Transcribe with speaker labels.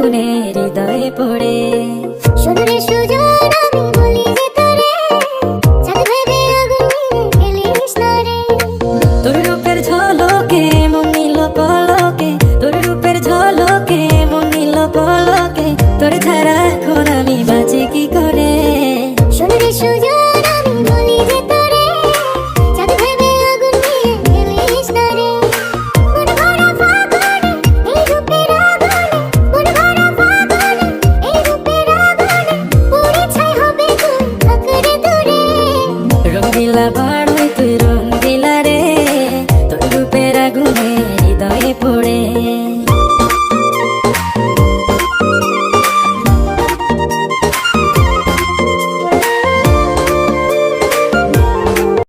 Speaker 1: আগুনে হৃদয়ে পড়ে।
Speaker 2: শোনরে সুজন আমি বলি যে তোরে, চাঁদ ভেবে আগুন নিয়ে গেলিস না রে।
Speaker 1: তোর রূপের ঝলকে মন নিল পলকে, তোর রূপের ঝলকে মন নিল পলকে, তোর ছাড়া এখন আমি বাঁচি কি করে।
Speaker 2: শোনরে সুজন আমি বলি যে তোরে, চাঁদ ভেবে আগুন নিয়ে গেলিস না রে। মন ভরা ফাগুনে এই রূপের আগুনে, মন ভরা ফাগুনে এই রূপের আগুনে, পুড়ে ছাই হবে তুই আঁকড়ে দূরে।
Speaker 1: রঙিলা